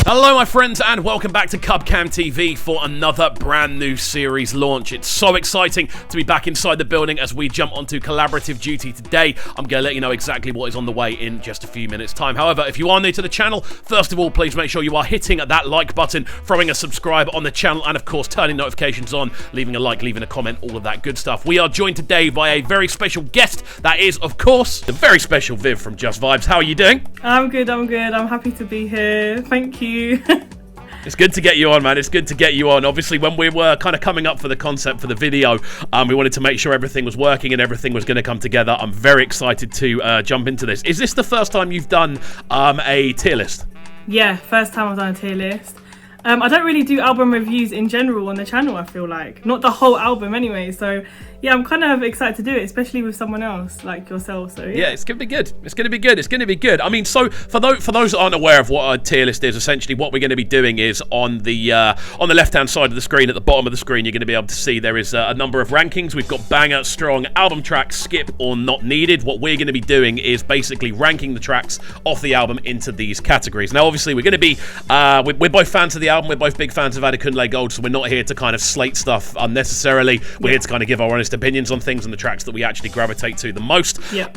Hello my friends and welcome back to CubCamTV for another brand new series launch. It's so exciting to be back inside the building as we jump onto collaborative duty today. I'm going to let you know exactly what is on the way in just a few minutes time. However, if you are new to the channel, first of all, please make sure you are hitting that like button, throwing a subscribe on the channel, and of course turning notifications on, leaving a like, leaving a comment, all of that good stuff. We are joined today by a very special guest. That is, of course, the very special Viv from Just Vibes. How are you doing? I'm good. I'm happy to be here. Thank you. It's good to get you on, man. It's good to get you on. Obviously, when we were kind of coming up for the concept for the video, we wanted to make sure everything was working and everything was going to come together. I'm very excited to jump into this. Is this the first time you've done a tier list? Yeah, first time I've done a tier list. I don't really do album reviews in general on the channel, I feel like. Not the whole album anyway, so yeah, I'm kind of excited to do it, especially with someone else like yourself. So yeah, it's going to be good. It's going to be good. It's going to be good. I mean, so for those that aren't aware of what a tier list is, essentially what we're going to be doing is on the left-hand side of the screen, at the bottom of the screen, you're going to be able to see there is a number of rankings. We've got banger, strong, album track, skip, or not needed. What we're going to be doing is basically ranking the tracks off the album into these categories. Now, obviously, we're going to be we're both fans of the album. We're both big fans of Adekunle Gold, so we're not here to kind of slate stuff unnecessarily. We're here to kind of give our honest opinions on things and the tracks that we actually gravitate to the most. Yeah.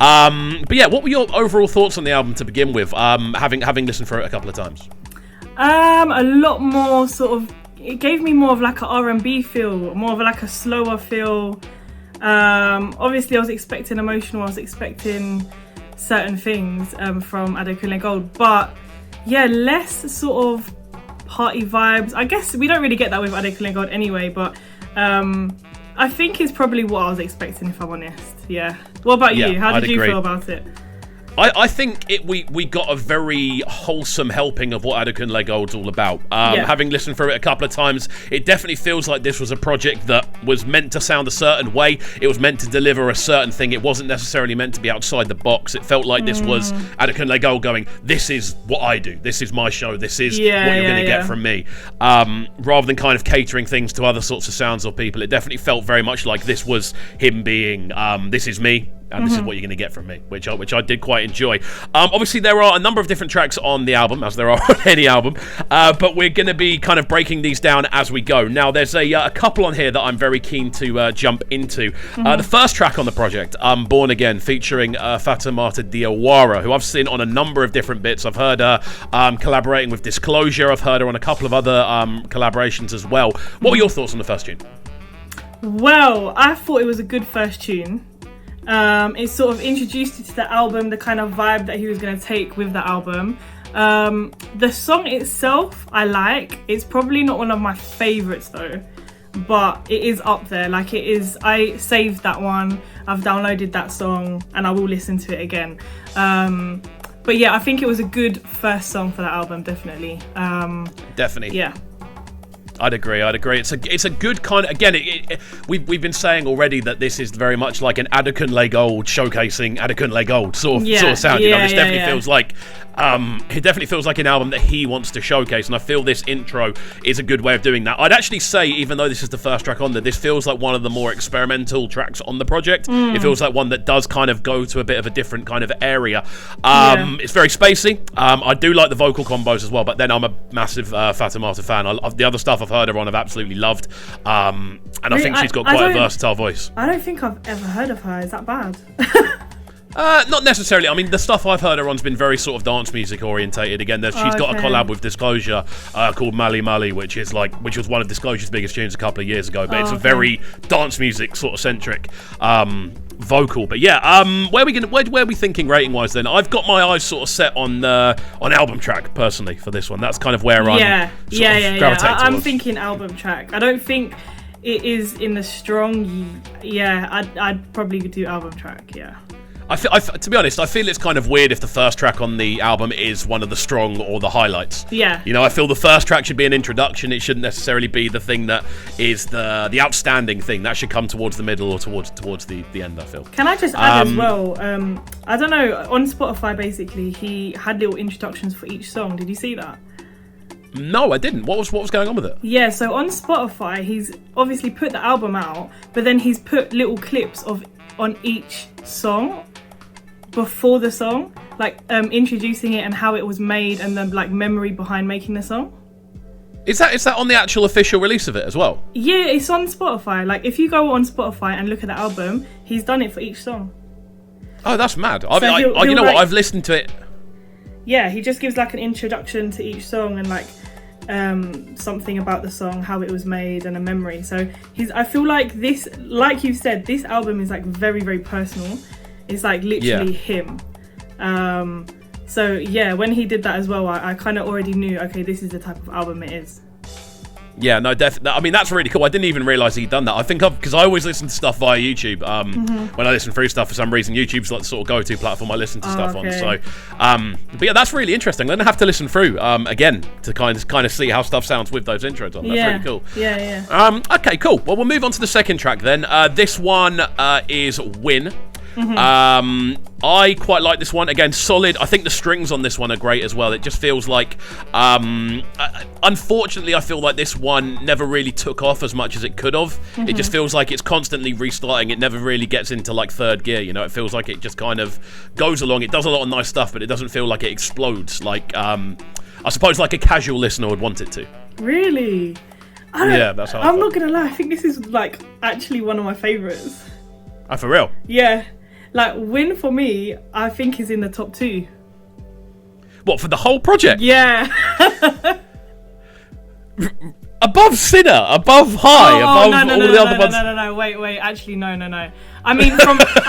But yeah, what were your overall thoughts on the album to begin with, having listened through it a couple of times? A lot more sort of, it gave me more of like an R&B feel, more of like a slower feel. Obviously I was expecting emotional, I was expecting certain things from Adekunle Gold, but yeah, less sort of party vibes. I guess we don't really get that with Adekunle Gold anyway, but I think it's probably what I was expecting, if I'm honest. Yeah. What about you? How did you feel about it? I think we got a very wholesome helping of what Adekunle Gold's all about. Having listened through it a couple of times, it definitely feels like this was a project that was meant to sound a certain way. It was meant to deliver a certain thing. It wasn't necessarily meant to be outside the box. It felt like this was Adekunle Gold going, this is what I do. This is my show. This is what you're going to get from me. Rather than kind of catering things to other sorts of sounds or people, it definitely felt very much like this was him being, this is me. And this is what you're going to get from me, which I did quite enjoy. Obviously, there are a number of different tracks on the album, as there are on any album, but we're going to be kind of breaking these down as we go. Now, there's a couple on here that I'm very keen to jump into. The first track on the project, Born Again, featuring Fatoumata Diawara, who I've seen on a number of different bits. I've heard her collaborating with Disclosure. I've heard her on a couple of other collaborations as well. What were your thoughts on the first tune? Well, I thought it was a good first tune. It sort of introduced you to the album, the kind of vibe that he was going to take with the album. The song itself, I like. It's probably not one of my favourites though, but it is up there. Like it is, I saved that one, I've downloaded that song, and I will listen to it again. But yeah, I think it was a good first song for that album, definitely. Definitely. Yeah. I'd agree. It's a good kind of, again, we've been saying already that this is very much like an Adekunle Gold showcasing Adekunle Gold sort of sound. This definitely feels like it definitely feels like an album that he wants to showcase, and I feel this intro is a good way of doing that. I'd actually say, even though this is the first track on there, this feels like one of the more experimental tracks on the project. It feels like one that does kind of go to a bit of a different kind of area. It's very spacey. I do like the vocal combos as well, but then I'm a massive Fatoumata fan. The other stuff I've heard her on I've absolutely loved, and I think she's got quite a versatile voice. I don't think I've ever heard of her. Is that bad? Not necessarily. I mean, the stuff I've heard her on's been very sort of dance music orientated. Again, she's got a collab with Disclosure called Mali Mali, which was one of Disclosure's biggest tunes a couple of years ago. But it's a very dance music sort of centric vocal. But yeah, where are we thinking rating wise then? I've got my eyes sort of set on album track personally for this one. That's kind of where I'm I'm thinking album track. I don't think it is in the strong. I'd probably do album track. Yeah. To be honest, I feel it's kind of weird if the first track on the album is one of the strong or the highlights. Yeah. I feel the first track should be an introduction. It shouldn't necessarily be the thing that is the outstanding thing. That should come towards the middle or towards the end, I feel. Can I just add as well, I don't know, on Spotify basically, he had little introductions for each song. Did you see that? No, I didn't. What was going on with it? Yeah, so on Spotify, he's obviously put the album out, but then he's put little clips on each song before the song. introducing it and how it was made and the like memory behind making the song. Is that on the actual official release of it as well? Yeah, it's on Spotify. Like if you go on Spotify and look at the album, he's done it for each song. Oh, that's mad. So you know what? I've listened to it. Yeah, he just gives like an introduction to each song and like something about the song, how it was made, and a memory. So I feel like this, like you said, this album is like very, very personal. It's like literally him. So yeah, when he did that as well, I kind of already knew, okay, this is the type of album it is. Yeah, no, definitely. I mean, that's really cool. I didn't even realise he'd done that. I think because I always listen to stuff via YouTube. When I listen through stuff, for some reason, YouTube's like the sort of go-to platform I listen to stuff on. So, but yeah, that's really interesting. Then I have to listen through again to kind of see how stuff sounds with those intros on. That's really cool. Yeah. Okay, cool. Well, we'll move on to the second track then. This one is Win. I quite like this one. Again, solid. I think the strings on this one are great as well. It just feels like, unfortunately, I feel like this one never really took off as much as it could have. It just feels like it's constantly restarting. It never really gets into like third gear. You know, it feels like it just kind of goes along. It does a lot of nice stuff, but it doesn't feel like it explodes. Like, I suppose like a casual listener would want it to. Really? Yeah, that's how I'm not gonna lie. I think this is like actually one of my favorites. Oh, for real? Yeah. Like, Win for me, I think is in the top 2. What, for the whole project? Yeah. Above Sinner, above High, above all the other ones. No. Wait. Actually, no. I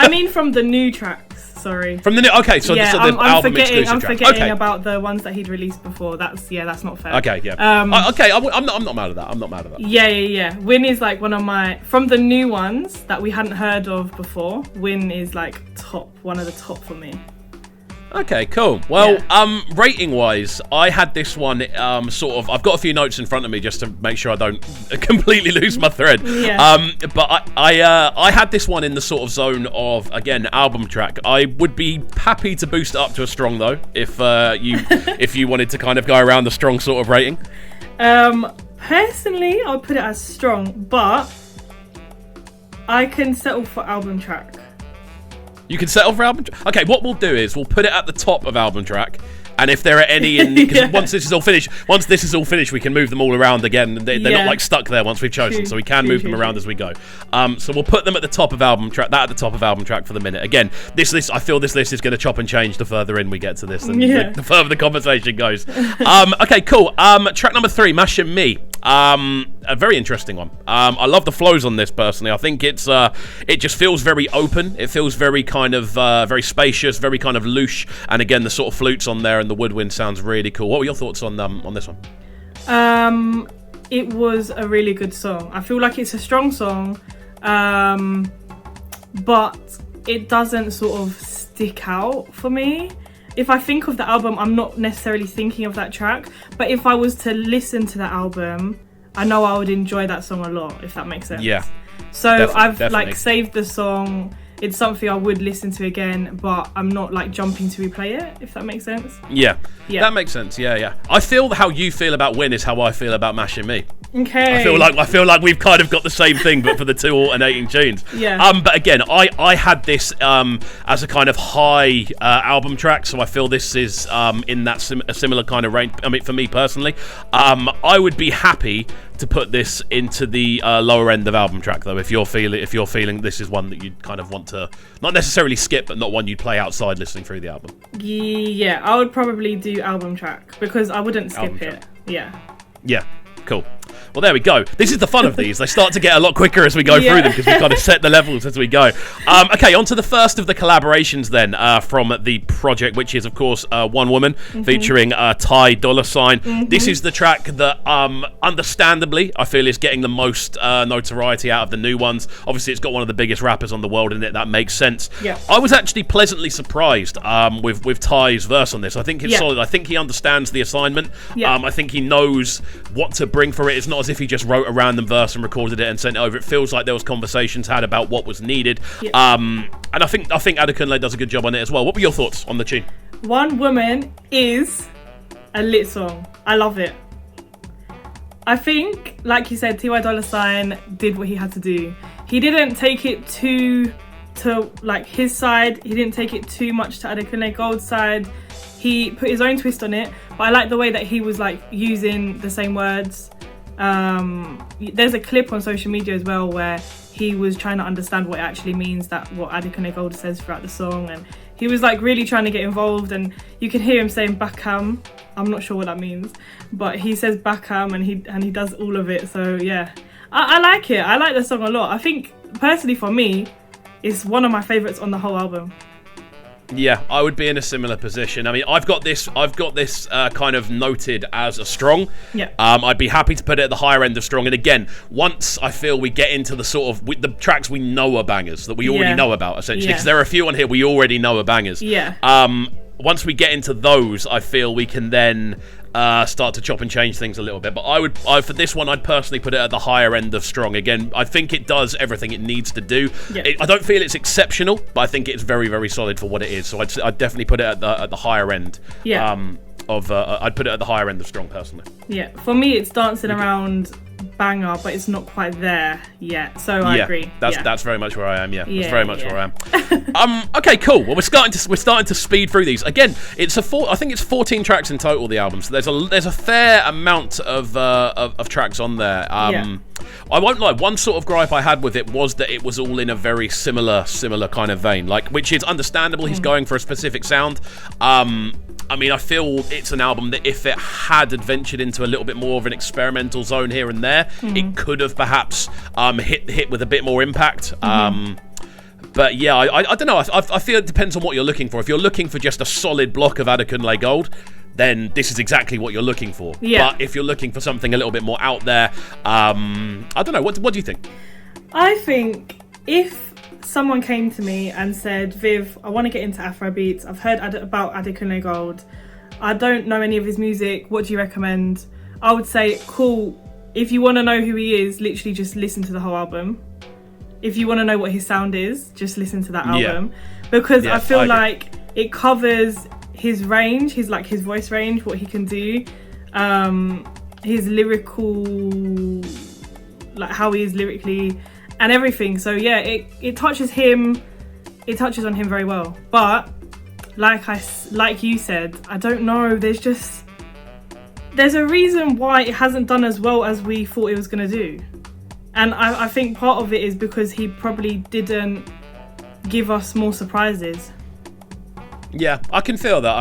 mean from the new tracks. Sorry. From the new. Okay, so yeah, the album exclusive I'm track. forgetting about the ones that he'd released before. That's not fair. Okay, yeah. Okay, I'm not mad at that. I'm not mad at that. Yeah. Win is like one of my, from the new ones that we hadn't heard of before. Win is like one of the top for me. Okay, cool. Well, rating wise, I had this one I've got a few notes in front of me just to make sure I don't completely lose my thread. Yeah. But I had this one in the sort of zone of, again, album track. I would be happy to boost it up to a strong though, if you wanted to kind of go around the strong sort of rating. Personally, I'll put it as strong, but I can settle for album track. You can settle for album track? Okay, what we'll do is we'll put it at the top of album track, and if there are any, because once this is all finished, we can move them all around again. They're not like stuck there once we've chosen, so we can move them around as we go. So we'll put them at the top of album track. That at the top of album track for the minute. Again, this list, I feel this list is going to chop and change the further in we get to this, and the further the conversation goes. Okay, cool. Track number 3, Mash and Me. A very interesting one. I love the flows on this personally. I think it just feels very open. It feels very kind of very spacious, very kind of loose, and again the sort of flutes on there and the woodwind sounds really cool. What were your thoughts on this one? It was a really good song. I feel like it's a strong song, but it doesn't sort of stick out for me. If I think of the album, I'm not necessarily thinking of that track, but if I was to listen to the album, I know I would enjoy that song a lot, if that makes sense. Yeah. So I've like saved the song. It's something I would listen to again, but I'm not like jumping to replay it, if that makes sense. Yeah. That makes sense. Yeah. I feel how you feel about Win is how I feel about Mash and Me. Okay. I feel like we've kind of got the same thing, but for the two alternating tunes. Yeah. But again, I had this as a kind of high album track, so I feel this is in that a similar kind of range. I mean, for me personally, I would be happy to put this into the lower end of album track though. If you're feeling this is one that you'd kind of want to not necessarily skip, but not one you'd play outside listening through the album. Yeah, I would probably do album track because I wouldn't skip it. Yeah, cool. Well, there we go. This is the fun of these. They start to get a lot quicker as we go through them because we've got to set the levels as we go. Okay, on to the first of the collaborations then from the project, which is, of course, One Woman featuring Ty Dolla $ign. This is the track that, understandably, I feel is getting the most notoriety out of the new ones. Obviously, it's got one of the biggest rappers on the world in it. That makes sense. Yeah. I was actually pleasantly surprised with Ty's verse on this. I think it's solid. I think he understands the assignment. Yeah. I think he knows what to bring for it. It's not as if he just wrote a random verse and recorded it and sent it over. It feels like there was conversations had about what was needed. And I think Adekunle does a good job on it as well. What were your thoughts on the tune? One Woman is a lit song. I love it. I think, like you said, Ty Dolla $ign did what he had to do. He didn't take it too to like his side. He didn't take it too much to Adekunle Gold's side. He put his own twist on it, but I like the way that he was like using the same words. There's a clip on social media as well where he was trying to understand what it actually means, that what Adekunle Gold says throughout the song, and he was like really trying to get involved, and you can hear him saying Bakam. I'm not sure what that means, but he says Bakam and he does all of it. So yeah, I like it. I like the song a lot. I think personally for me, it's one of my favourites on the whole album. Yeah, I would be in a similar position. I mean, I've got this kind of noted as a strong. Yeah. I'd be happy to put it at the higher end of strong. And again, once I feel we get into the sort of the tracks we know are bangers that we already know about, essentially, because there are a few on here we already know are bangers. Yeah. Once we get into those, I feel we can then start to chop and change things a little bit. But for this one, I'd personally put it at the higher end of strong. Again, I think it does everything it needs to do. Yeah. I don't feel it's exceptional, but I think it's very, very solid for what it is. So I'd definitely put it at the higher end. Yeah. I'd put it at the higher end of strong, personally. Yeah. For me, it's dancing around banger, but it's not quite there yet. So I agree. That's very much where I am. Yeah, that's very much where I am. Okay, cool. Well, we're starting to speed through these. Again, I think it's 14 tracks in total, the album. So there's a fair amount of tracks on there. I won't lie. One sort of gripe I had with it was that it was all in a very similar kind of vein, which is understandable. He's going for a specific sound. I mean, I feel it's an album that if it had adventured into a little bit more of an experimental zone here and there, it could have perhaps hit with a bit more impact. But yeah, I don't know. I feel it depends on what you're looking for. If you're looking for just a solid block of Adekunle Gold, then this is exactly what you're looking for. Yeah. But if you're looking for something a little bit more out there, I don't know. What do you think? I think if someone came to me and said, Viv, I want to get into Afrobeats. I've heard about Adekunle Gold. I don't know any of his music. What do you recommend? I would say, cool. If you want to know who he is, literally just listen to the whole album. If you want to know what his sound is, just listen to that album. Because I feel like it covers his range, his voice range, what he can do, his lyrical, like how he is lyrically, and everything. So yeah, it touches him. It touches on him very well. But like you said, I don't know. There's a reason why it hasn't done as well as we thought it was gonna do, and I think part of it is because he probably didn't give us more surprises. Yeah, I can feel that.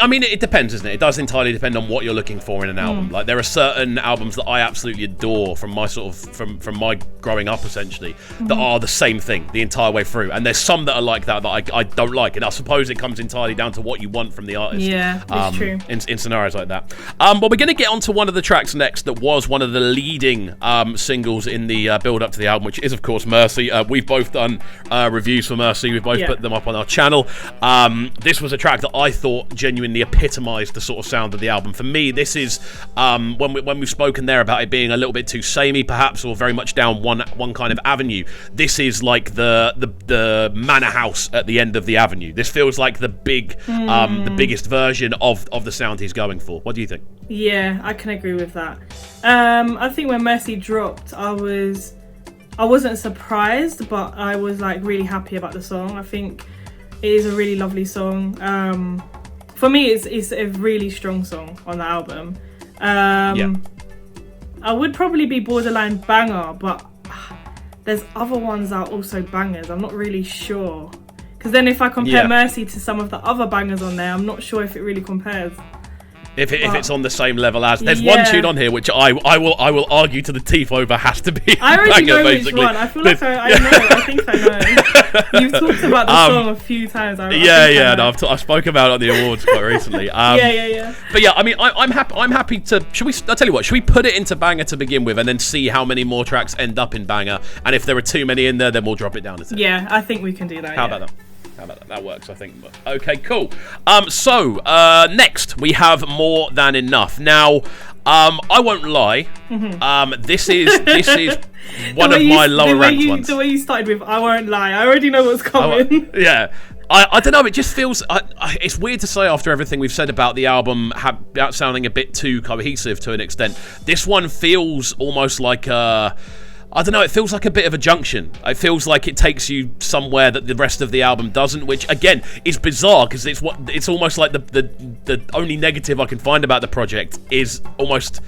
I mean, it depends, isn't it? It does entirely depend on what you're looking for in an album. Like, there are certain albums that I absolutely adore from my from my growing up, essentially, that are the same thing the entire way through. And there's some that are like that I don't like. And I suppose it comes entirely down to what you want from the artist. Yeah, it's true. In scenarios like that. But we're going to get onto one of the tracks next that was one of the leading singles in the build-up to the album, which is, of course, Mercy. We've both done reviews for Mercy. We've both put them up on our channel. This was a track that I thought genuinely epitomised the sort of sound of the album. For me, this is when we've spoken there about it being a little bit too samey, perhaps, or very much down one kind of avenue. This is like the manor house at the end of the avenue. This feels like the biggest version of the sound he's going for. What do you think? Yeah, I can agree with that. I think when Mercy dropped, I wasn't surprised, but I was like really happy about the song. I think it is a really lovely song. For me, it's a really strong song on the album. I would probably be borderline banger, but there's other ones that are also bangers. I'm not really sure. Because then if I compare Mercy to some of the other bangers on there, I'm not sure if it really compares. If it's on the same level as... There's one tune on here which I will argue to the teeth over has to be I already banger, know basically. which one. I feel like I know. I think I know. You've talked about the song a few times. I've spoken about it on the awards quite recently. Yeah. But yeah, I mean, I'm happy to... I'll tell you what, should we put it into banger to begin with and then see how many more tracks end up in banger? And if there are too many in there, then we'll drop it down to 10. Yeah, I think we can do that. How about that? That works, I think. Okay, cool. So next we have More Than Enough. Now, I won't lie. This is one of my lower ranked ones. The way you started with "I won't lie," I already know what's coming. I don't know. It just feels. It's weird to say after everything we've said about the album sounding a bit too cohesive to an extent. This one feels almost like a. I don't know, it feels like a bit of a junction. It feels like it takes you somewhere that the rest of the album doesn't, which again is bizarre because it's almost like the only negative I can find about the project is almost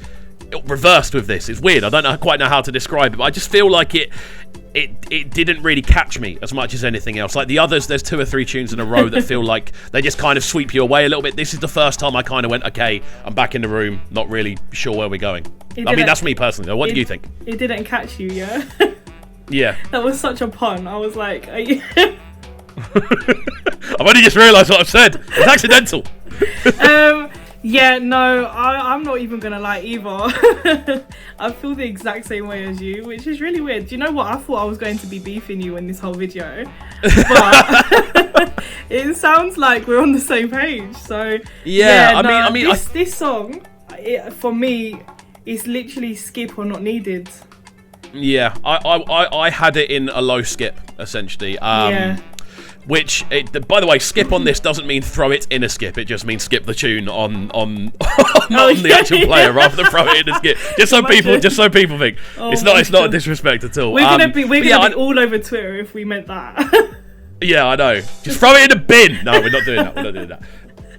reversed with this. It's weird. I don't quite know how to describe it, but I just feel like it didn't really catch me as much as anything else. Like the others, there's 2 or 3 tunes in a row that feel like they just kind of sweep you away a little bit. This is the first time I kind of went, okay, I'm back in the room, not really sure where we're going. I mean, that's me personally. What do you think? It didn't catch you, yeah? Yeah. That was such a pun. I was like, are you... I've only just realised what I've said. It's accidental. Yeah, no, I'm not even gonna lie either. I feel the exact same way as you, which is really weird. Do you know what? I thought I was going to be beefing you in this whole video, but it sounds like we're on the same page. So yeah, I mean, this song, for me, is literally skip or not needed. Yeah, I had it in a low skip essentially. Yeah. Which, by the way, skip on this doesn't mean throw it in a skip. It just means skip the tune on the actual player rather than throw it in a skip. Just so people think it's not a disrespect at all. We're gonna be all over Twitter if we meant that. Yeah, I know. Just throw it in a bin. No, we're not doing that.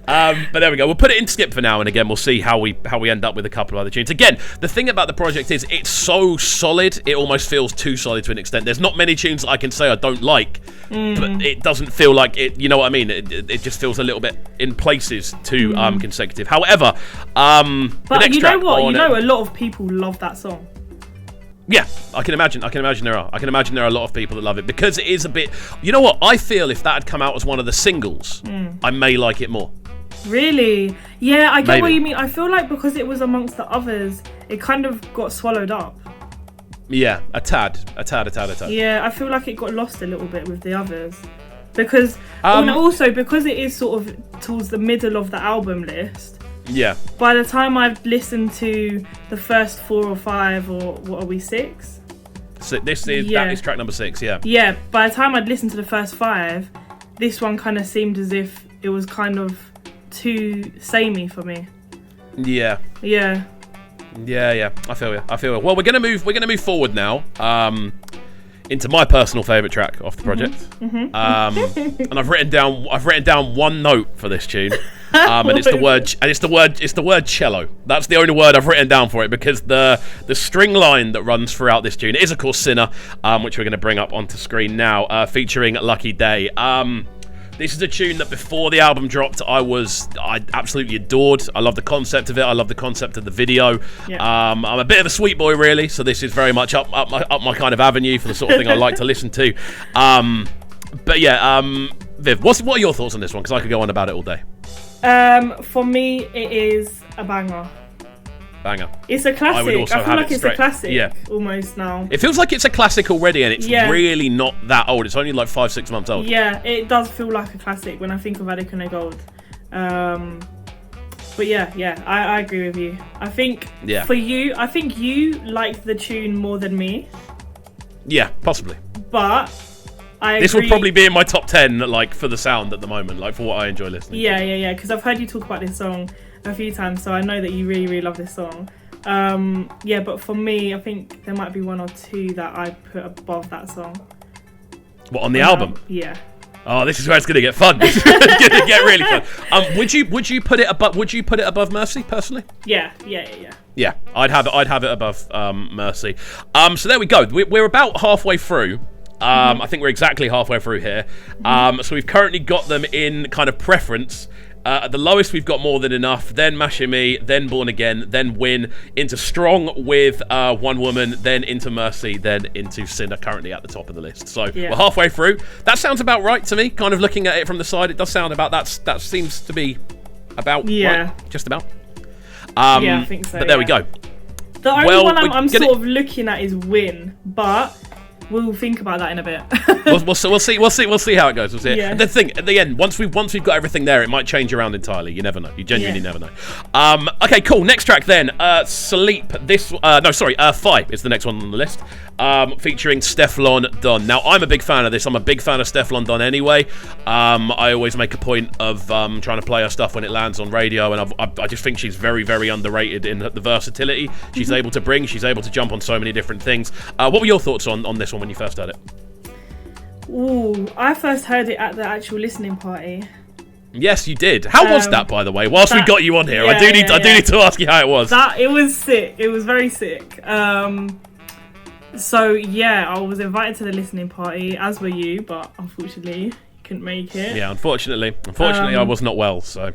But there we go. We'll put it in skip for now, and again, we'll see how we end up with a couple of other tunes. Again, the thing about the project is it's so solid, it almost feels too solid to an extent. There's not many tunes I can say I don't like, but it doesn't feel like it. You know what I mean? It just feels a little bit in places too consecutive. However, but you know what? You know, a lot of people love that song. Yeah, I can imagine there are. I can imagine there are a lot of people that love it because it is a bit. You know what? I feel if that had come out as one of the singles, I may like it more. Really? Yeah, I get what you mean. I feel like because it was amongst the others, it kind of got swallowed up. Yeah, a tad. Yeah, I feel like it got lost a little bit with the others. Because, and also because it is sort of towards the middle of the album list. Yeah. By the time I've listened to the first 4 or 5, or what are we, 6? So that is track number 6, yeah. Yeah, by the time I'd listened to the first 5, this one kind of seemed as if it was kind of too samey for me. Yeah. Yeah. I feel you. Well, we're gonna move forward now. Into my personal favourite track off the project. And I've written down one note for this tune. And it's the word cello. That's the only word I've written down for it because the string line that runs throughout this tune is of course Sinner, which we're going to bring up onto screen now, featuring Lucky Day. This is a tune that before the album dropped, I absolutely adored. I love the concept of it. I love the concept of the video. Yeah. I'm a bit of a sweet boy, really, so this is very much up my kind of avenue for the sort of thing I like to listen to. But yeah, Viv, what are your thoughts on this one? Because I could go on about it all day. For me, it is a banger. It's a classic. I feel like it's a classic almost now. It feels like it's a classic already, and it's really not that old. It's only like 5-6 months old. Yeah, it does feel like a classic when I think of Adekunle Gold. But yeah, I agree with you. I think for you, I think you liked the tune more than me. Yeah, possibly. But this will probably be in my top 10, like for the sound at the moment, like for what I enjoy listening. Yeah. Because I've heard you talk about this song a few times, so I know that you really, really love this song. But for me, I think there might be 1 or 2 that I put above that song. What, on the album? Yeah. Oh, this is where it's going to get fun. This is going to get really fun. Would you put it above Mercy personally? Yeah. Yeah, I'd have it above Mercy. So there we go. We're about halfway through. I think we're exactly halfway through here. So we've currently got them in kind of preference. At the lowest, we've got More Than Enough, then Mash Me, then Born Again, then Win, into Strong with One Woman, then into Mercy, then into Sinner, currently at the top of the list. So we're halfway through. That sounds about right to me. Kind of looking at it from the side, it does sound about that seems to be about right, just about. I think so. But there we go. The only one I'm sort of looking at is Win, but we'll think about that in a bit. we'll see how it goes. We'll see. Yeah. The thing at the end, once we've got everything there, it might change around entirely. You never know. You genuinely never know. Okay, cool. Next track then. Sleep. Fi is the next one on the list. Featuring Stefflon Don. Now, I'm a big fan of this. I'm a big fan of Stefflon Don anyway. I always make a point of trying to play her stuff when it lands on radio, and I just think she's very, very underrated in the versatility she's able to bring. She's able to jump on so many different things. What were your thoughts on this one when you first heard it? Ooh, I first heard it at the actual listening party. Yes, you did. How was that, by the way? Whilst we got you on here, I do need to ask you how it was. It was sick. It was very sick. So yeah, I was invited to the listening party, as were you, but unfortunately couldn't make it. Yeah, unfortunately, I was not well. So,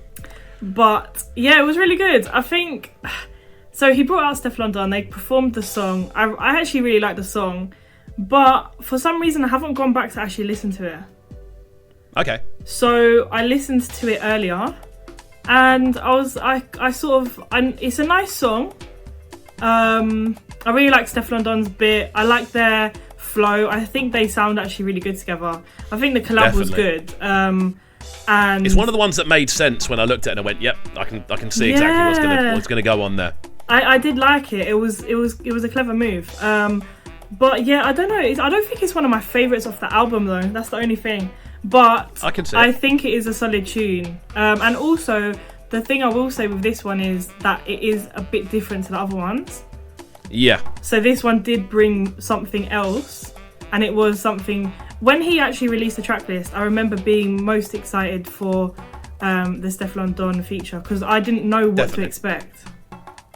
but yeah, it was really good. I think. So he brought out Stefflon Don. They performed the song. I actually really like the song, but for some reason I haven't gone back to actually listen to it. Okay. So I listened to it earlier, and it's a nice song. I really like Stefflon Don's bit. I like their flow. I think they sound actually really good together. I think the collab was good. And it's one of the ones that made sense when I looked at it and I went, "Yep, I can see exactly what's gonna go on there." I did like it. It was a clever move. But yeah, I don't know. I don't think it's one of my favourites off the album though. That's the only thing. But I think it is a solid tune. And also, the thing I will say with this one is that it is a bit different to the other ones. Yeah. So this one did bring something else, and it was something. When he actually released the track list, I remember being most excited for the Stefflon Don feature because I didn't know what to expect.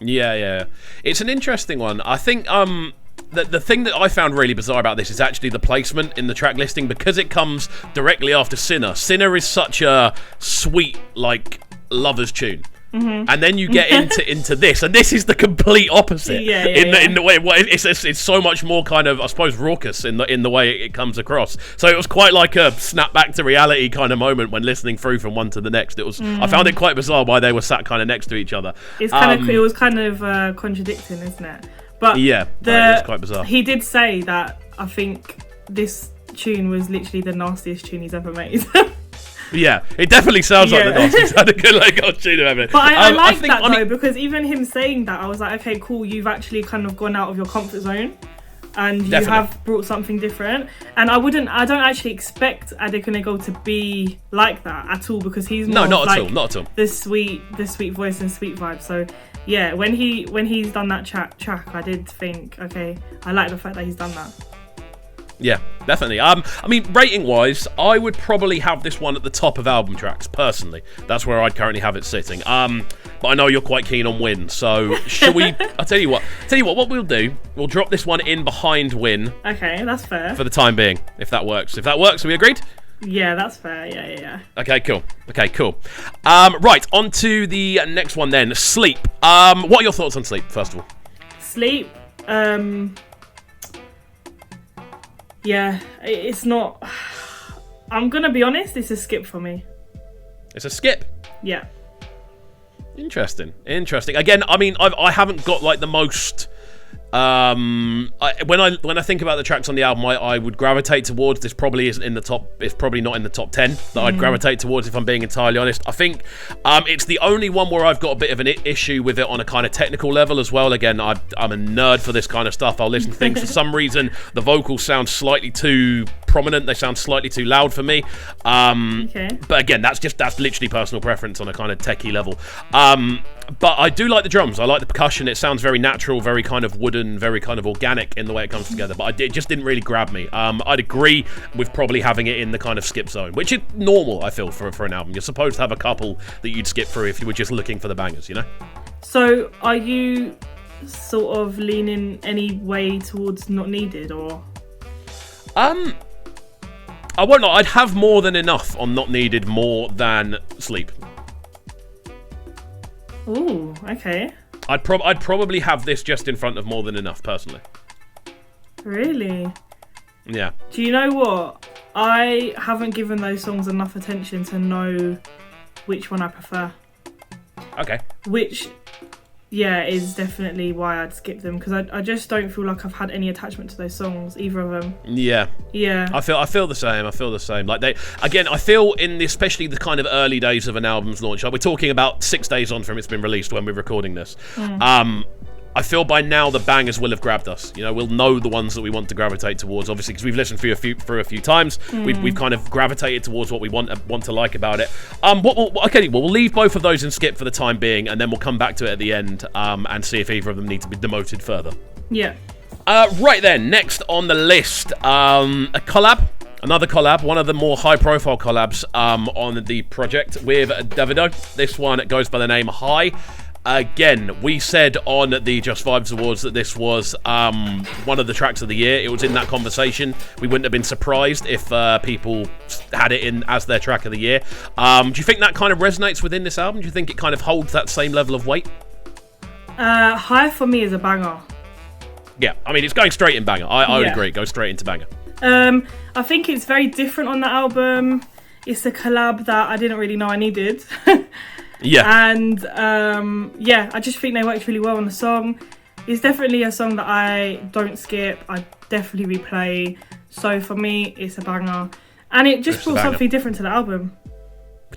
Yeah. It's an interesting one. I think the thing that I found really bizarre about this is actually the placement in the track listing because it comes directly after Sinner. Sinner is such a sweet, like, lover's tune. Mm-hmm. And then you get into this, and this is the complete opposite. In the way it's so much more kind of, I suppose, raucous in the way it comes across. So it was quite like a snap back to reality kind of moment when listening through from one to the next. It was I found it quite bizarre why they were sat kind of next to each other. It's kind of it was kind of contradicting, isn't it? But yeah, it was quite bizarre. He did say that I think this tune was literally the nastiest tune he's ever made. Yeah, it definitely sounds like the nastiest tune ever. But I like that though, because even him saying that, I was like, okay, cool, you've actually kind of gone out of your comfort zone and you have brought something different. And I don't actually expect Adekunle to be like that at all, because he's more not at all. The sweet voice and sweet vibe. So yeah, when he's done that track, I did think, okay, I like the fact that he's done that. Yeah, definitely. I mean, rating-wise, I would probably have this one at the top of album tracks, personally. That's where I'd currently have it sitting. But I know you're quite keen on Win, so shall we... I'll tell you what, what we'll do, we'll drop this one in behind Win. Okay, that's fair. For the time being, if that works. If that works, are we agreed? Yeah, that's fair. Yeah. Okay, cool. Right, on to the next one then. Sleep. What are your thoughts on Sleep, first of all? Sleep, yeah, it's not... I'm going to be honest, it's a skip for me. It's a skip? Yeah. Interesting. Again, I mean, I haven't got like the most... when I think about the tracks on the album, I would gravitate towards this. Probably isn't in the top. It's probably not in the top 10 that I'd gravitate towards, if I'm being entirely honest. I think it's the only one where I've got a bit of an issue with it on a kind of technical level as well. Again, I'm a nerd for this kind of stuff. I'll listen to things. For some reason, the vocals sound slightly too prominent. They sound slightly too loud for me. But again, that's literally personal preference on a kind of techie level. But I do like the drums. I like the percussion. It sounds very natural, very kind of wooden, very kind of organic in the way it comes together. But it just didn't really grab me. I'd agree with probably having it in the kind of skip zone, which is normal, I feel, for an album. You're supposed to have a couple that you'd skip through if you were just looking for the bangers, you know? So are you sort of leaning any way towards Not Needed, or...? I won't know. I'd have more than enough on Not Needed more than Sleep. Ooh, okay. I'd probably have this just in front of More Than Enough, personally. Really? Yeah. Do you know what? I haven't given those songs enough attention to know which one I prefer. Okay. Which is definitely why I'd skip them, because I just don't feel like I've had any attachment to those songs, either of them. Yeah. I feel the same. Like I feel especially the kind of early days of an album's launch. Like we're talking about 6 days on from it's been released when we're recording this. I feel by now the bangers will have grabbed us. You know, we'll know the ones that we want to gravitate towards. Obviously, because we've listened through a few times, we've kind of gravitated towards what we want to like about it. We'll leave both of those and skip for the time being, and then we'll come back to it at the end and see if either of them need to be demoted further. Yeah. Right then, next on the list, a collab. Another collab, one of the more high-profile collabs on the project with Davido. This one goes by the name High. Again, we said on the Just Vibes Awards that this was one of the tracks of the year. It was in that conversation. We wouldn't have been surprised if people had it in as their track of the year. Do you think that kind of resonates within this album? Do you think it kind of holds that same level of weight? High for me is a banger. Yeah, I mean, it's going straight in banger. I would agree. It goes straight into banger. I think it's very different on the album. It's a collab that I didn't really know I needed. Yeah. And I just think they worked really well on the song. It's definitely a song that I don't skip. I definitely replay. So for me, it's a banger. And it just brought something different to the album.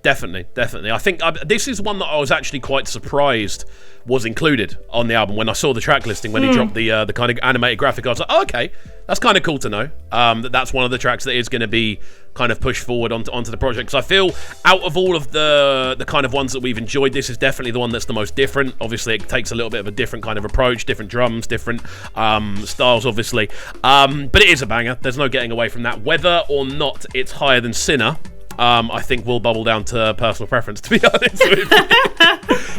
Definitely. I think this is one that I was actually quite surprised was included on the album when I saw the track listing, when he dropped the kind of animated graphic. I was like, oh, okay, that's kind of cool to know that's one of the tracks that is going to be kind of pushed forward onto the project. Because I feel out of all of the kind of ones that we've enjoyed, this is definitely the one that's the most different. Obviously, it takes a little bit of a different kind of approach, different drums, different styles, obviously. But it is a banger. There's no getting away from that. Whether or not it's higher than Sinner, I think will bubble down to personal preference, to be honest with you.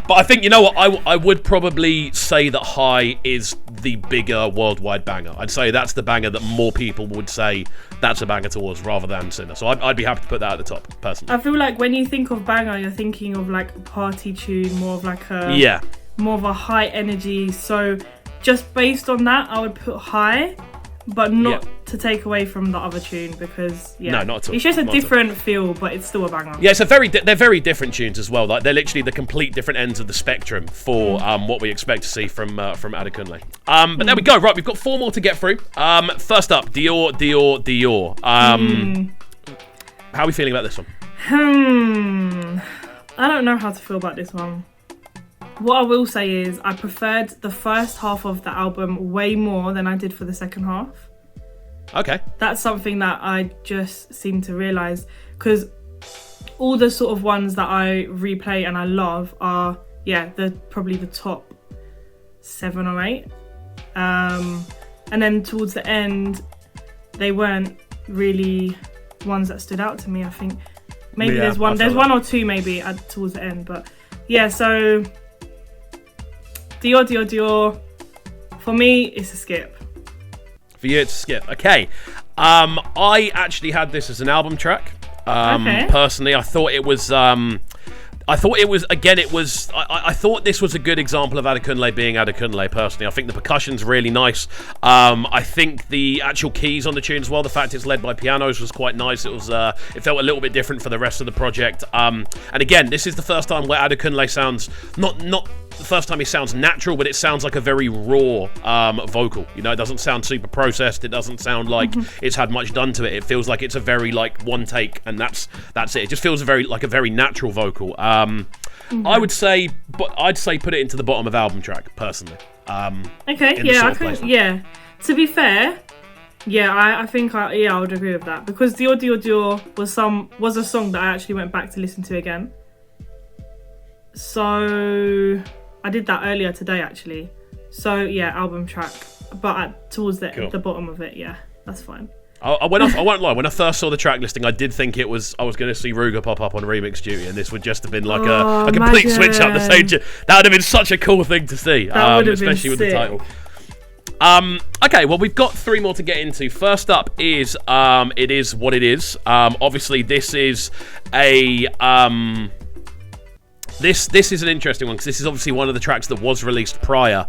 But I think, you know what, I would probably say that High is the bigger worldwide banger. I'd say that's the banger that more people would say that's a banger towards rather than Sinner. So I'd be happy to put that at the top, personally. I feel like when you think of banger, you're thinking of like a party tune, more of like more of a high energy. So just based on that, I would put High, but not to take away from the other tune, because no, not at all. It's just a different feel, but it's still a banger. Yeah, they're very different tunes as well. Like they're literally the complete different ends of the spectrum for what we expect to see from Adekunle. But there we go. Right, we've got 4 more to get through. First up, Dior. How are we feeling about this one? I don't know how to feel about this one. What I will say is I preferred the first half of the album way more than I did for the second half. Okay. That's something that I just seem to realise, because all the sort of ones that I replay and I love are, probably the top 7 or 8. And then towards the end, they weren't really ones that stood out to me. I think maybe there's one or two maybe towards the end, but so Dior. For me, it's a skip. For you, it's a skip. Okay. I actually had this as an album track. Personally, I thought it was. I thought this was a good example of Adekunle being Adekunle, personally. I think the percussion's really nice. I think the actual keys on the tune as well, the fact it's led by pianos was quite nice. It felt a little bit different for the rest of the project. And again, this is the first time where Adekunle sounds, not the first time he sounds natural, but it sounds like a very raw vocal. You know, it doesn't sound super processed. It doesn't sound like it's had much done to it. It feels like it's a very one take, and that's it. It just feels a very natural vocal. I would say, but I'd say put it into the bottom of album track, personally. Okay, To be fair, I think I would agree with that, because Dior was a song that I actually went back to listen to again. So I did that earlier today, actually. So album track, but towards the bottom of it, that's fine. I won't lie. When I first saw the track listing, I did think I was going to see Ruger pop up on Remix Duty, and this would just have been like a complete switch up the stage. That would have been such a cool thing to see, especially with the title. Okay, well, we've got 3 more to get into. First up is It Is What It Is. Obviously, this is a This is an interesting one, because this is obviously one of the tracks that was released prior.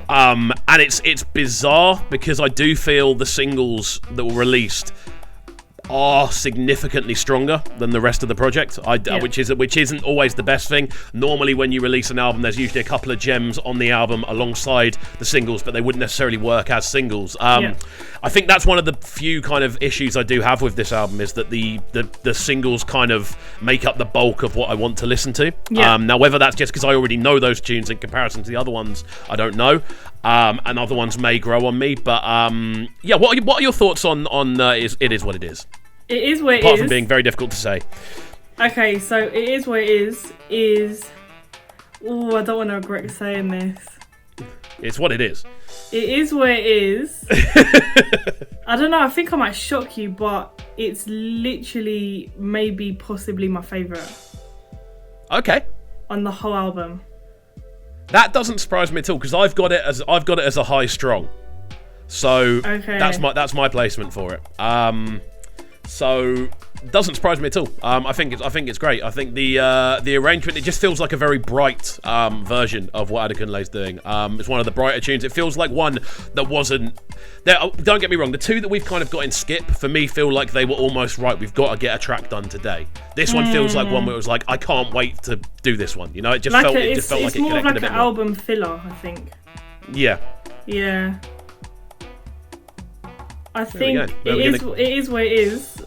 And it's bizarre, because I do feel the singles that were released are significantly stronger than the rest of the project, which isn't always the best thing. Normally when you release an album, there's usually a couple of gems on the album alongside the singles, but they wouldn't necessarily work as singles. I think that's one of the few kind of issues I do have with this album, is that the singles kind of make up the bulk of what I want to listen to. Now whether that's just because I already know those tunes in comparison to the other ones, I don't know. And other ones may grow on me, but what are your thoughts on It Is What It Is? It is what it is. Apart from being very difficult to say. Okay, so It Is What It is... Oh, I don't want to regret saying this. It's what it is. It is what it is. I don't know, I think I might shock you, but it's literally maybe possibly my favourite. Okay. On the whole album. That doesn't surprise me at all, because I've got it as a high strong. So that's my placement for it. So doesn't surprise me at all. I think it's great. I think the arrangement, it just feels like a very bright version of what Adekunle's doing. It's one of the brighter tunes. It feels like one that wasn't there. Don't get me wrong. The two that we've kind of got in skip for me feel like they were almost right. We've got to get a track done today. This one feels like one where it was like, I can't wait to do this one. You know, it just felt like it connected a bit more. It's more like an album filler, I think. Yeah. Yeah. I think it is what it is.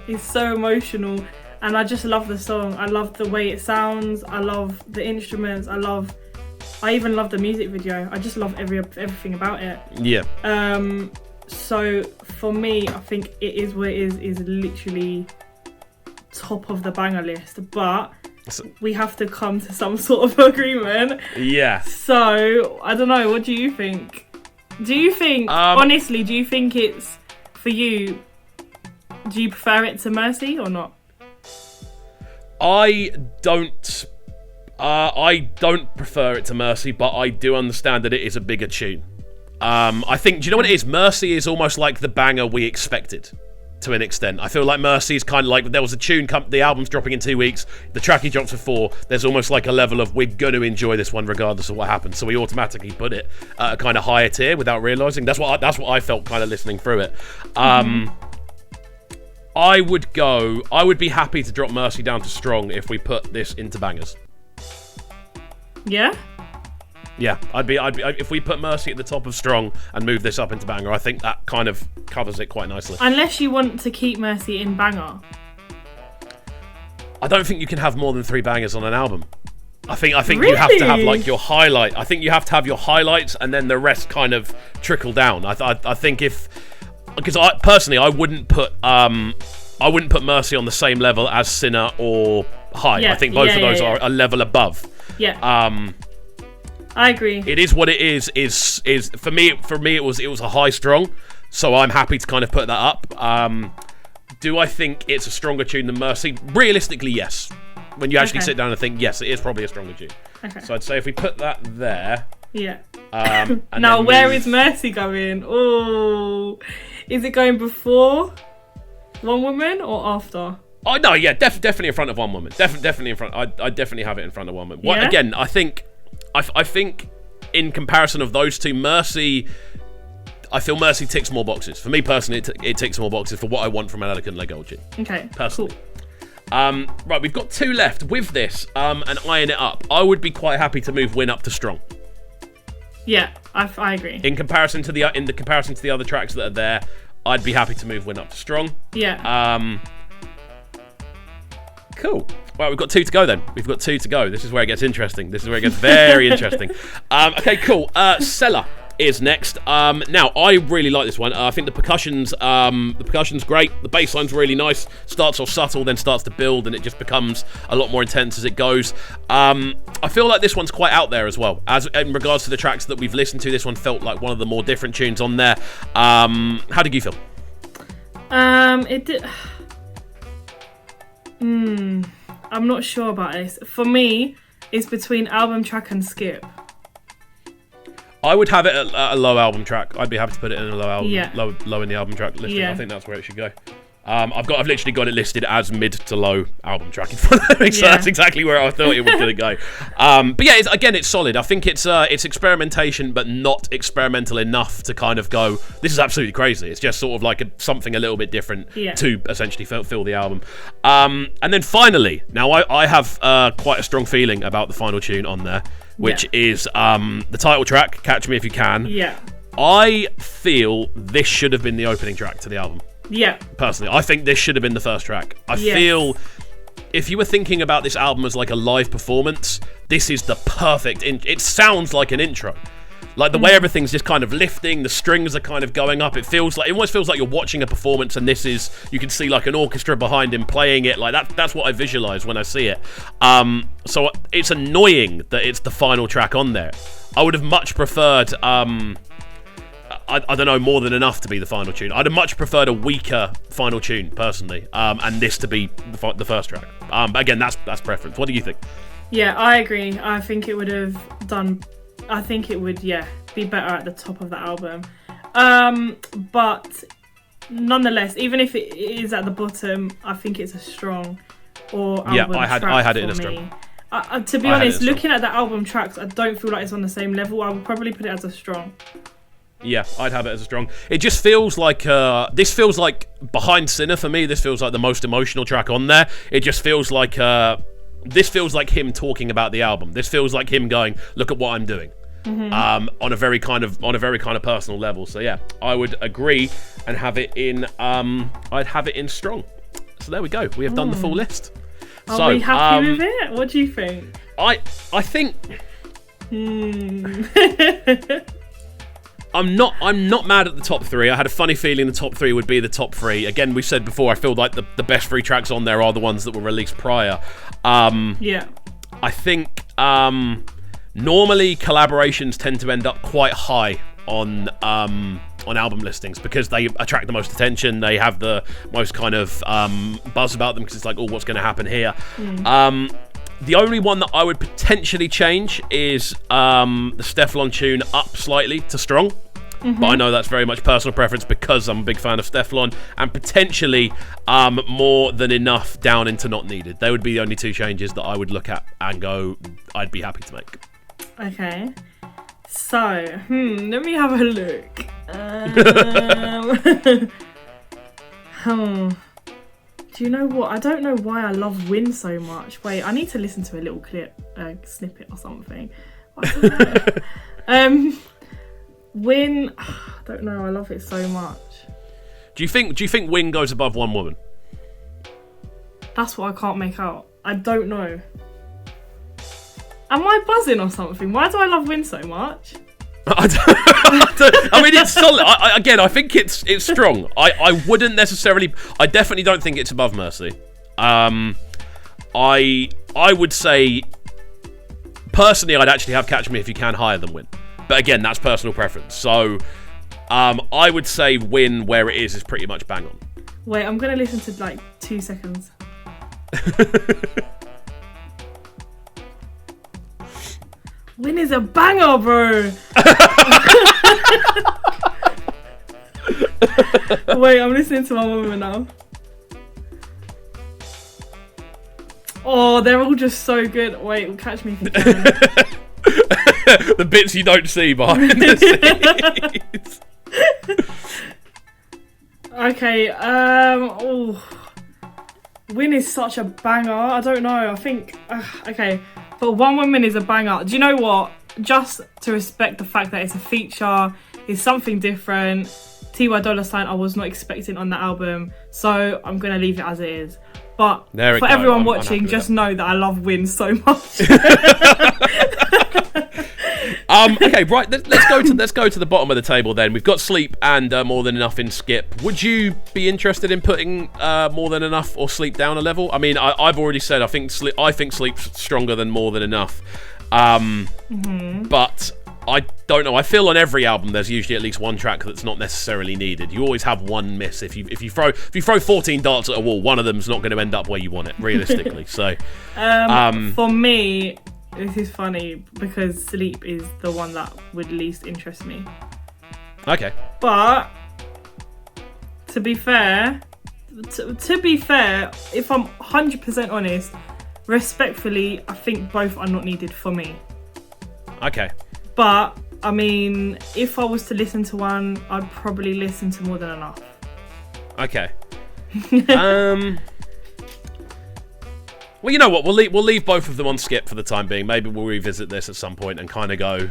It's so emotional, and I just love the song. I love the way it sounds. I love the instruments. I even love the music video. I just love everything about it. Yeah. So for me, I think It Is What It is literally top of the banger list. But we have to come to some sort of agreement. Yeah. So I don't know. What do you think? Do you think, honestly, do you think it's, for you, do you prefer it to Mercy or not? I don't prefer it to Mercy, but I do understand that it is a bigger tune. I think, do you know what it is? Mercy is almost like the banger we expected, to an extent. I feel like Mercy is kind of like, there was a tune, the album's dropping in 2 weeks, the track he drops for 4, there's almost like a level of, we're going to enjoy this one regardless of what happens, so we automatically put it at a kind of higher tier without realising. That's what I felt kind of listening through it. I would be happy to drop Mercy down to strong if we put this into bangers. Yeah? Yeah, I'd be if we put Mercy at the top of strong and move this up into banger, I think that kind of covers it quite nicely. Unless you want to keep Mercy in banger. I don't think you can have more than 3 bangers on an album. I think Really? You have to have like your highlight. I think you have to have your highlights and then the rest kind of trickle down. I think because I wouldn't put Mercy on the same level as Sinner or High. Yeah, I think both of those are a level above. Yeah. I agree. It Is What It is for me it was a high strong, so I'm happy to kind of put that up. Do I think it's a stronger tune than Mercy? Realistically, yes. When you actually sit down and think, yes, it is probably a stronger tune. Okay. So I'd say if we put that there. Yeah. And now where is Mercy going? Oh, is it going before One Woman or after? Oh no, yeah, definitely in front of One Woman. Definitely in front. I definitely have it in front of One Woman. Yeah? Again, I think in comparison of those two, Mercy, I feel Mercy ticks more boxes. For me personally, it ticks more boxes for what I want from an Adekunle Gold tune. Okay, personally. Cool. Right, we've got 2 left. With this, and iron it up, I would be quite happy to move Win up to strong. Yeah, I agree. In comparison to the other tracks that are there, I'd be happy to move Win up to strong. Yeah. Cool. Right, we've got 2 to go then. We've got 2 to go. This is where it gets interesting. This is where it gets very interesting. Okay, cool. Seller is next. Now, I really like this one. I think the percussion's great. The bass line's really nice. Starts off subtle, then starts to build, and it just becomes a lot more intense as it goes. I feel like this one's quite out there as well. As in regards to the tracks that we've listened to, this one felt like one of the more different tunes on there. How did you feel? It did. I'm not sure about this. For me, it's between album track and skip. I would have it at a low album track. I'd be happy to put it in a low album, yeah. low in the album track listing. Yeah. I think that's where it should go. I've literally got it listed as mid to low album track in front of me, so that's exactly where I thought it was going to go. But yeah, it's solid. I think it's experimentation, but not experimental enough to kind of go, this is absolutely crazy. It's just sort of like something a little bit different to essentially fill the album. And then finally, now I have quite a strong feeling about the final tune on there, which is the title track, Catch Me If You Can. Yeah. I feel this should have been the opening track to the album. Yeah. Personally, I think this should have been the first track. I feel if you were thinking about this album as like a live performance, this is the perfect... It sounds like an intro. Like the way everything's just kind of lifting, the strings are kind of going up. It almost feels like you're watching a performance, and you can see like an orchestra behind him playing it. Like that's what I visualize when I see it. So it's annoying that it's the final track on there. I would have much preferred... I don't know, More Than Enough to be the final tune. I'd have much preferred a weaker final tune, personally, and this to be the first track. But again, that's preference. What do you think? Yeah, I agree. I think it would have done... I think it would, be better at the top of the album. But nonetheless, even if it is at the bottom, I think it's a strong album I had it in a strong. To be honest, looking at the album tracks, I don't feel like it's on the same level. I would probably put it as a strong. Yeah, I'd have it as a strong. It just feels like this feels like behind Sinner for me. This feels like the most emotional track on there. It just feels like this feels like him talking about the album. This feels like him going, "Look at what I'm doing," on a very kind of personal level. So yeah, I would agree and have it in. I'd have it in strong. So there we go. We have done the full list. Are we happy with it? What do you think? I think. I'm not mad at the top three. I had a funny feeling the top three would be the top three. Again, we said before, I feel like the best three tracks on there are the ones that were released prior. I think normally collaborations tend to end up quite high on album listings because they attract the most attention. They have the most kind of buzz about them because it's like, oh, what's going to happen here? The only one that I would potentially change is the Stefflon tune up slightly to strong. But I know that's very much personal preference because I'm a big fan of Stefflon, and potentially More Than Enough down into Not Needed. They would be the only two changes that I would look at and go, I'd be happy to make. Okay. So, let me have a look. Do you know what? I don't know why I love Win so much. Wait, I need to listen to a little clip, snippet or something. Win, I don't know. I love it so much. Do you think Win goes above One Woman? That's what I can't make out. I don't know. Am I buzzing or something? Why do I love Win so much? I mean, it's solid. I think it's strong. I wouldn't necessarily. I definitely don't think it's above Mercy. I would say personally, I'd actually have Catch Me If You Can higher than Win. But again, that's personal preference. So I would say Win where it is pretty much bang on. Wait, I'm gonna listen to like 2 seconds. Win is a banger, bro. Wait, I'm listening to my woman now. Oh, they're all just so good. Wait, Catch Me If You Can. The bits you don't see behind the scenes. Okay, Win is such a banger. I don't know. I think okay, but One Woman is a banger. Do you know what? Just to respect the fact that it's a feature, it's something different. T.Y. Dolla $ign I was not expecting on the album, so I'm gonna leave it as it is. But for everyone watching, just know that I love Win so much. Okay, right. Let's go to the bottom of the table then. We've got Sleep and More Than Enough in Skip. Would you be interested in putting More Than Enough or Sleep down a level? I mean, I've already said I think Sleep's stronger than More Than Enough. But I don't know. I feel on every album there's usually at least one track that's not necessarily needed. You always have one miss. If you throw 14 darts at a wall, one of them's not going to end up where you want it, realistically. So, for me, this is funny because Sleep is the one that would least interest me. Okay. But to be fair, to be fair, if I'm 100% honest, respectfully, I think both are not needed for me. Okay. But I mean, if I was to listen to one, I'd probably listen to More Than Enough. Okay. Well, you know what? We'll leave both of them on skip for the time being. Maybe we'll revisit this at some point and kind of go,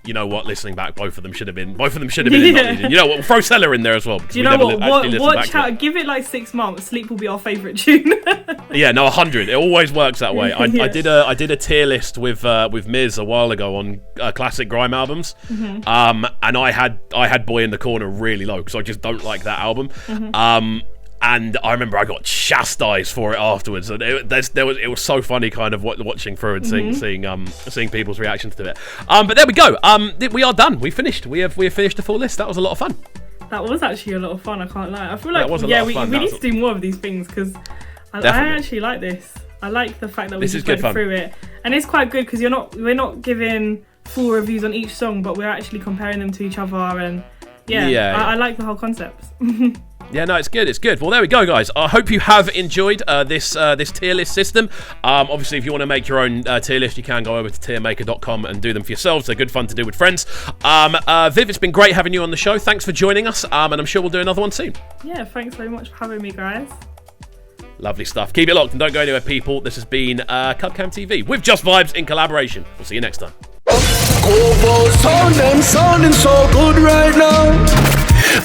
you know what? Listening back, both of them should have been in Not Needed. You know what? We'll throw Seller in there as well. Do you know what? Watch out. Give it like 6 months. Sleep will be our favourite tune. Yeah, no, 100. It always works that way. Yeah. I did a tier list with Miz a while ago on classic grime albums, and I had Boy in the Corner really low because I just don't like that album. And I remember I got chastised for it afterwards, and it was so funny, kind of watching through and seeing people's reactions to it. But there we go. We are done. We finished. We have finished the full list. That was a lot of fun. That was actually a lot of fun. I can't lie. I feel like we need to do more of these things because I actually like this. I like the fact that we just went through it, and it's quite good because we're not giving full reviews on each song, but we're actually comparing them to each other, and I like the whole concept. Yeah, no, it's good. It's good. Well, there we go, guys. I hope you have enjoyed this tier list system. Obviously, if you want to make your own tier list, you can go over to tiermaker.com and do them for yourselves. They're good fun to do with friends. Viv, it's been great having you on the show. Thanks for joining us, and I'm sure we'll do another one soon. Yeah, thanks very much for having me, guys. Lovely stuff. Keep it locked and don't go anywhere, people. This has been CubCamTV with Just Vibes in collaboration. We'll see you next time. Sounding so good right now.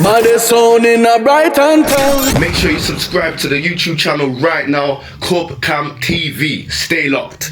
But they're sounding a bright and town. Make sure you subscribe to the YouTube channel right now, CubCamTV. Stay locked.